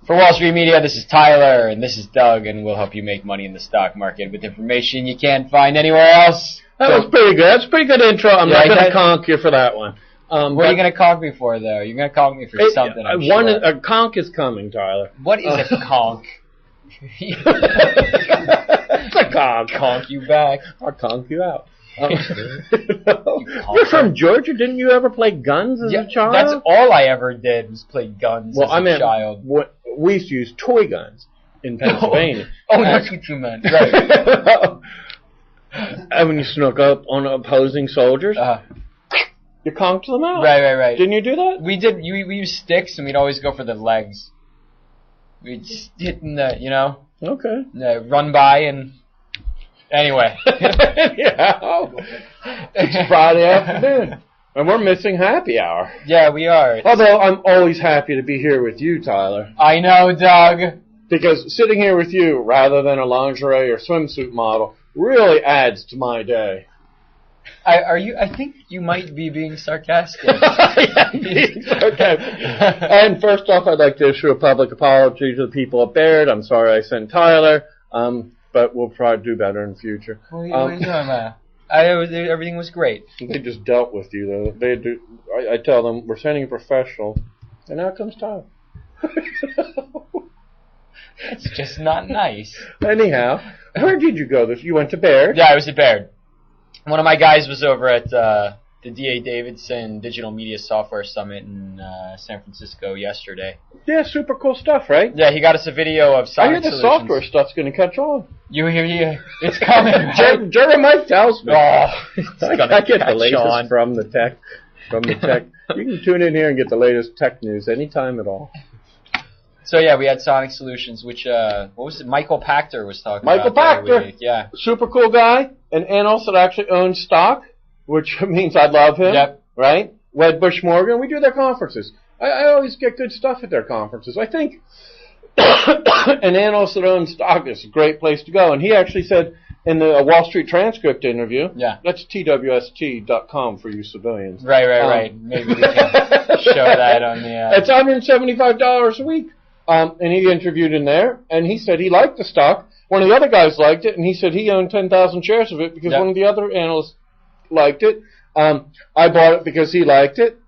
For Wall Street Media, this is Tyler, and this is Doug, and we'll help you make money in the stock market with information you can't find anywhere else. That was pretty good. That's a pretty good intro. I'm not going to conk you for that one. What are you going to conk me for, though? You're going to conk me for something, I'm sure. A conk is coming, Tyler. What is a conk? It's a conk. Conk you back. I'll conk you out. You're from Georgia. Didn't you ever play guns as a child? That's all I ever did was play guns as a child. We used to use toy guns in Pennsylvania. That's what you meant. Right. And when you snuck up on opposing soldiers, you conked them out. Right. Didn't you do that? We did. We used sticks, and we'd always go for the legs. We'd just hit in the, Okay. Run by and... Anyway. Yeah. It's Friday afternoon. And we're missing happy hour. Yeah, we are. Although I'm always happy to be here with you, Tyler. I know, Doug. Because sitting here with you, rather than a lingerie or swimsuit model, really adds to my day. I think you might be being sarcastic. Yeah, being sarcastic. And first off, I'd like to issue a public apology to the people at Baird. I'm sorry I sent Tyler, but we'll try to do better in the future. What are you doing, man? Everything was great. They just dealt with you, though. They do. I tell them, we're sending a professional, and out comes Tyler. It's just not nice. Anyhow, where did you go? You went to Baird? Yeah, I was at Baird. One of my guys was over at the D.A. Davidson Digital Media Software Summit in San Francisco yesterday. Yeah, super cool stuff, right? Yeah, he got us a video of Sonic I hear the Solutions. software stuff's going to catch on. You hear? It's coming, right? Jeremiah tells me. Oh, I get the latest from the tech. You can tune in here and get the latest tech news anytime at all. So yeah, we had Sonic Solutions, which what was it? Michael Pachter was talking Michael about. Pachter, yeah, super cool guy, and also actually owns stock, which means I love him. Yep. Right? Wedbush Morgan, we do their conferences. I always get good stuff at their conferences. I think an analyst that owns stock is a great place to go. And he actually said in the Wall Street Transcript interview, that's TWST.com for you civilians. Right. Maybe we can show that on the... It's $175 a week. And he interviewed in there, and he said he liked the stock. One of the other guys liked it, and he said he owned 10,000 shares of it because one of the other analysts liked it. I bought it because he liked it.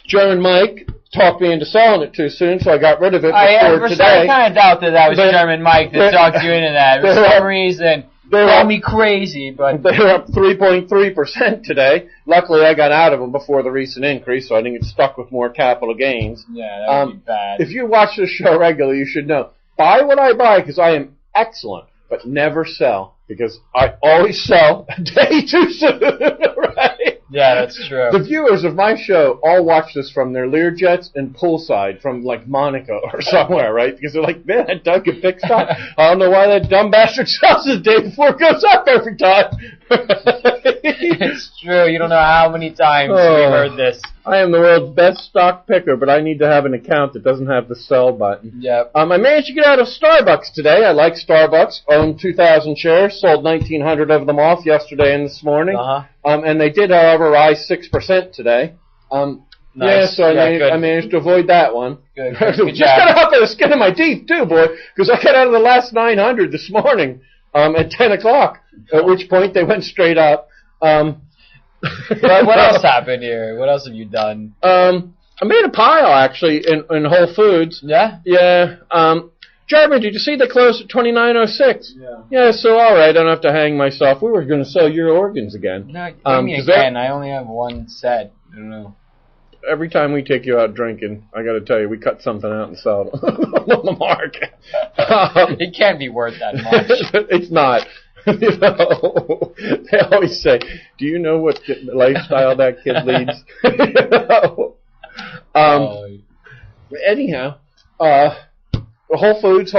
German Mike talked me into selling it too soon, so I got rid of it before today. I kind of doubt that was German Mike that talked you into that. For some reason, call me crazy, but... They're up 3.3% today. Luckily, I got out of them before the recent increase, so I didn't get stuck with more capital gains. Yeah, that would be bad. If you watch this show regularly, you should know. Buy what I buy, because I am excellent, but never sell, because I always sell a day too soon, right? Yeah, that's true. The viewers of my show all watch this from their Learjets and poolside from, like, Monaco or somewhere, right? Because they're like, man, that Doug can pick stock. I don't know why that dumb bastard sells the day before it goes up every time. It's true. You don't know how many times we've heard this. I am the world's best stock picker, but I need to have an account that doesn't have the sell button. Yep. I managed to get out of Starbucks today. I like Starbucks. Owned 2,000 shares. Sold 1,900 of them off yesterday and this morning. And they did, however, rise 6% today. Nice. Yeah, so I managed to avoid that one. Good Just job. got up by the skin of my teeth, too, boy, because I got out of the last 900 this morning at 10 o'clock, at which point they went straight up. What else happened here? What else have you done? I made a pile, actually, in Whole Foods. Yeah? Yeah. Jeremy, did you see they closed at 29.06? Yeah. Yeah, so all right, I don't have to hang myself. We were going to sell your organs again. No, give me again. I only have one set. I don't know. Every time we take you out drinking, I got to tell you, we cut something out and sell it on the market. It can't be worth that much. It's not. You know, they always say, do you know what lifestyle that kid leads? Anyhow, Whole Foods,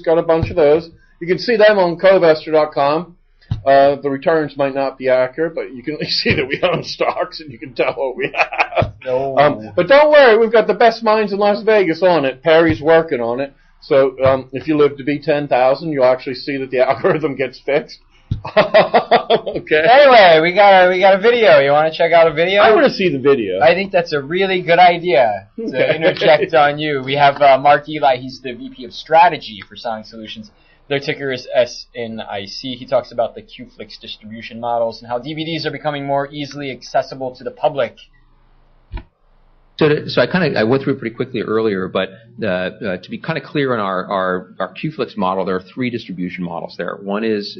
got a bunch of those. You can see them on Covester.com. The returns might not be accurate, but you can at least see that we own stocks, and you can tell what we have. But don't worry, we've got the best minds in Las Vegas on it. Perry's working on it. So if you live to be 10,000, you'll actually see that the algorithm gets fixed. Okay. Anyway, we got a video. You want to check out a video? I want to see the video. I think that's a really good idea to interject on you. We have Mark Eli. He's the VP of Strategy for Sonic Solutions. Their ticker is SNIC. He talks about the Qflix distribution models and how DVDs are becoming more easily accessible to the public. So I went through it pretty quickly earlier, but to be kind of clear on our Qflix model, there are 3 distribution models there. One is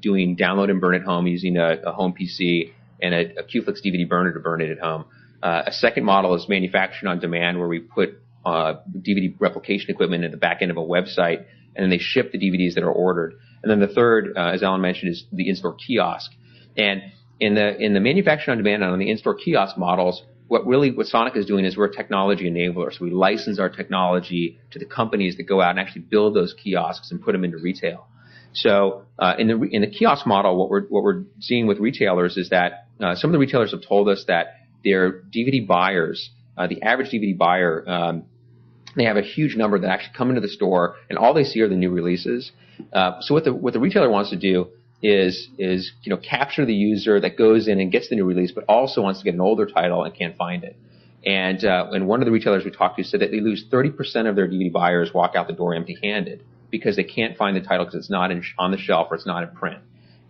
doing download and burn at home using a home PC and a Qflix DVD burner to burn it at home. A second model is manufacturing on demand, where we put DVD replication equipment in the back end of a website, and then they ship the DVDs that are ordered. And then the third, as Alan mentioned, is the in-store kiosk. And in the manufacturing on demand and on the in-store kiosk models, what Sonic is doing is we're a technology enabler. So we license our technology to the companies that go out and actually build those kiosks and put them into retail. So in the kiosk model, what we're seeing with retailers is that some of the retailers have told us that their DVD buyers, the average DVD buyer, they have a huge number that actually come into the store, and all they see are the new releases. So what the retailer wants to do is capture the user that goes in and gets the new release, but also wants to get an older title and can't find it. And one of the retailers we talked to said that they lose 30% of their DVD buyers walk out the door empty-handed because they can't find the title because it's not on the shelf or it's not in print.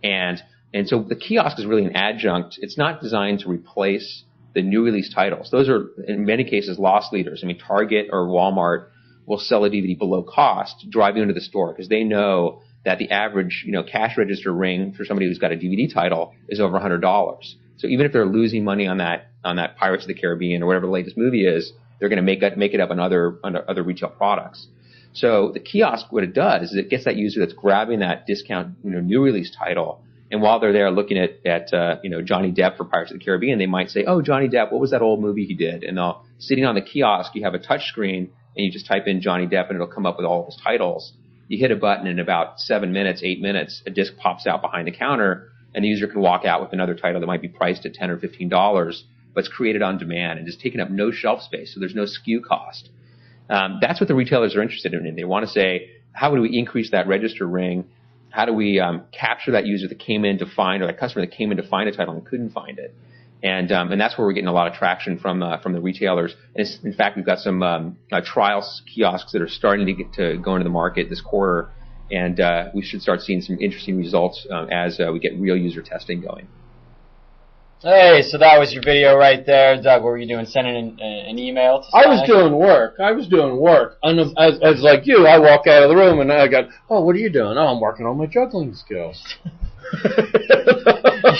And so the kiosk is really an adjunct. It's not designed to replace the new release titles. Those are, in many cases, loss leaders. I mean, Target or Walmart will sell a DVD below cost, drive you into the store because they know that the average, cash register ring for somebody who's got a DVD title is over $100. So even if they're losing money on that Pirates of the Caribbean or whatever the latest movie is, they're going to make it up on other retail products. So the kiosk, what it does is it gets that user that's grabbing that discount, new release title, and while they're there looking at Johnny Depp for Pirates of the Caribbean, they might say, "Oh, Johnny Depp, what was that old movie he did?" And sitting on the kiosk, you have a touch screen, and you just type in Johnny Depp, and it'll come up with all of his titles. You hit a button, in about 7 minutes, 8 minutes, a disc pops out behind the counter, and the user can walk out with another title that might be priced at $10 or $15, but it's created on demand and just taking up no shelf space, so there's no SKU cost. That's what the retailers are interested in. They want to say, how do we increase that register ring? How do we capture that user that came in to find, or that customer that came in to find a title and couldn't find it? And that's where we're getting a lot of traction from the retailers. And in fact, we've got some trial kiosks that are starting to go into the market this quarter, and we should start seeing some interesting results as we get real user testing going. Hey, so that was your video right there. Doug, what were you doing? Sending an email to Sonic? I was doing work. As like you, I walk out of the room and I got, "Oh, what are you doing?" "Oh, I'm working on my juggling skills."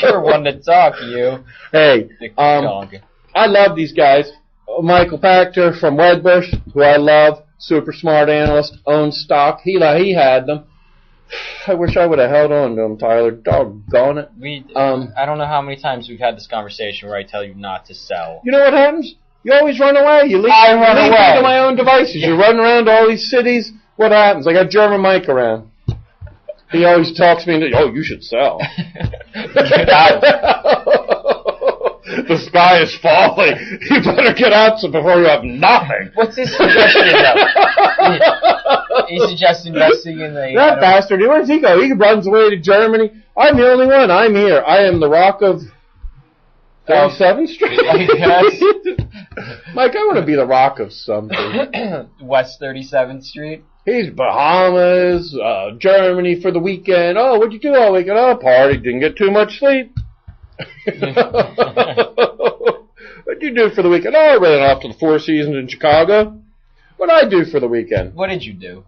You're one to talk, you. Hey, I love these guys. Michael Pachter from Wedbush, who I love, super smart analyst, owns stock. He had them. I wish I would have held on to them, Tyler. Doggone it. I don't know how many times we've had this conversation where I tell you not to sell. You know what happens? You always run away. You leave me to my own devices. You run around to all these cities. What happens? I got German Mike around. He always talks me into, "Oh, you should sell." The sky is falling. You better get out before you have nothing. What's his suggestion, though? He suggests investing in the... That bastard, where does he go? He runs away to Germany. I'm the only one. I'm here. I am the Rock of 37th Street. Mike, I want to be the Rock of something. West 37th Street. He's Bahamas, Germany for the weekend. "Oh, what'd you do all weekend?" "Oh, party, didn't get too much sleep." "What'd you do for the weekend?" "Oh, I ran off to the Four Seasons in Chicago." "What'd I do for the weekend?" What did you do?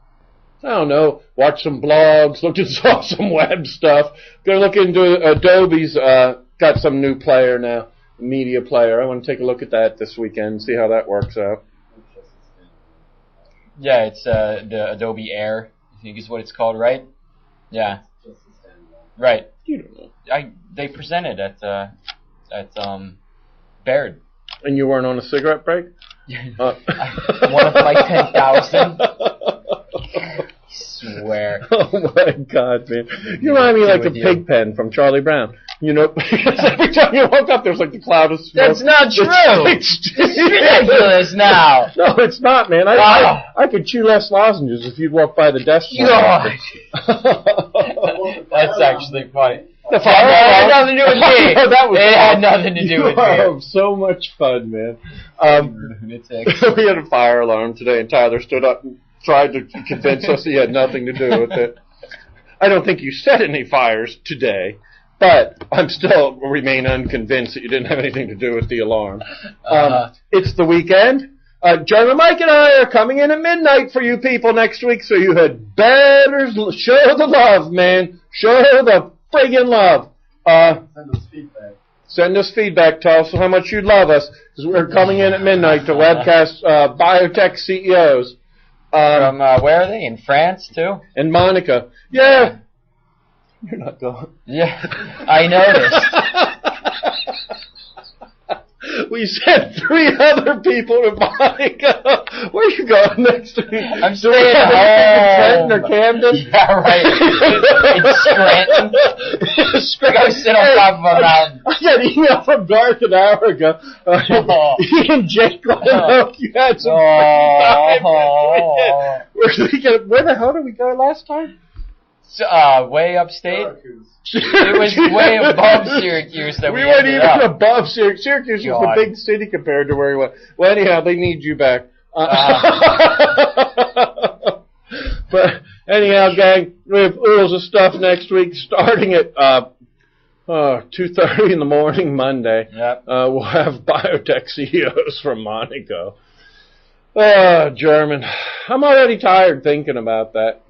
I don't know. Watch some blogs, looked at some web stuff. Gonna look into Adobe's, got some new player now, media player. I want to take a look at that this weekend, see how that works out. Yeah, it's the Adobe Air, I think is what it's called, right? Yeah. Right. You don't know. They presented at Baird. And you weren't on a cigarette break? One of like 10,000. I swear. Oh my God, man! You remind me like the pig pen from Charlie Brown. Every time you woke up, there's like the cloud of smoke. That's not true. It's ridiculous now. No, it's not, man. I could chew less lozenges if you'd walk by the desk. That's actually funny. The It had nothing to do with me. That was it had nothing to do with me. So much fun, man. Lunatic. We had a fire alarm today, and Tyler stood up and tried to convince us he had nothing to do with it. I don't think you set any fires today, but I'm still remain unconvinced that you didn't have anything to do with the alarm. It's the weekend. German Mike and I are coming in at midnight for you people next week, so you had better show the love, man. Show the friggin' love. Send us feedback. Send us feedback. Tell us how much you love us, because we're coming in at midnight to webcast biotech CEOs. From where are they? In France, too? And Monica. Yeah. You're not going. Yeah, I noticed. We sent 3 other people to Monica. Where are you going next week? I'm staying at home. Scranton or Camden? Yeah, right. In Scranton. Go sit on top of a mountain. I got an email from Garth an hour ago. He and Jake let him know you had some free time. Where the hell did we go last time? Way upstate. It was way above Syracuse that we weren't ended even up. above Syracuse. Syracuse was the big city compared to where we went. Well, anyhow, they need you back. But anyhow, gang, we have oodles of stuff next week, starting at 2:30 in the morning Monday. Yep. We'll have biotech CEOs from Monaco. German. I'm already tired thinking about that.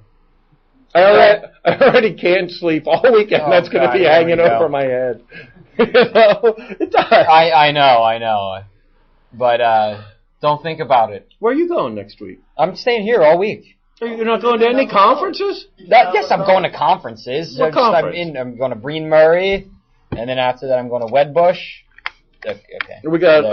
I already can't sleep all weekend. That's going to be hanging over my head. You know? I know. But don't think about it. Where are you going next week? I'm staying here all week. You're not going to any conferences? Yes, I'm going to conferences. What conference? I'm going to Breen Murray, and then after that I'm going to Wedbush. Okay. We got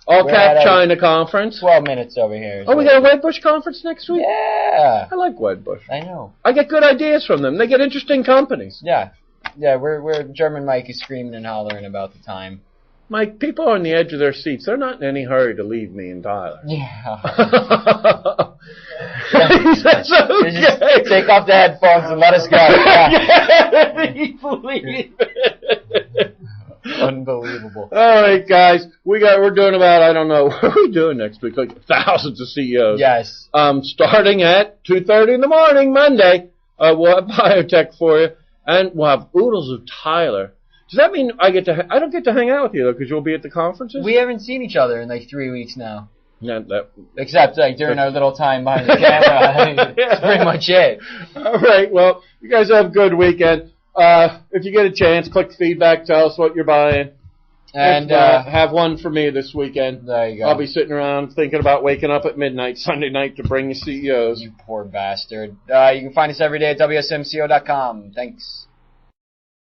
All Cap China conference. 12 minutes over here. We got a Wedbush conference next week? Yeah. I like Wedbush. I know. I get good ideas from them. They get interesting companies. Yeah. Yeah, we're German Mike is screaming and hollering about the time. Mike, people are on the edge of their seats. They're not in any hurry to leave me and Tyler. Yeah. That's okay. Just take off the headphones and let us go. Yeah. Unbelievable. All right, guys. We're doing about, I don't know, what are we doing next week? Like thousands of CEOs. Yes. Starting at 2:30 in the morning, Monday. We'll have biotech for you, and we'll have oodles of Tyler. Does that mean I don't get to hang out with you, though, because you'll be at the conferences? We haven't seen each other in like 3 weeks now. Yeah, Except like during our little time behind the camera. That's pretty much it. All right. Well, you guys have a good weekend. If you get a chance, click feedback. Tell us what you're buying. And have one for me this weekend. There you go. I'll be sitting around thinking about waking up at midnight Sunday night to bring you CEOs. You poor bastard. You can find us every day at WSMCO.com. Thanks.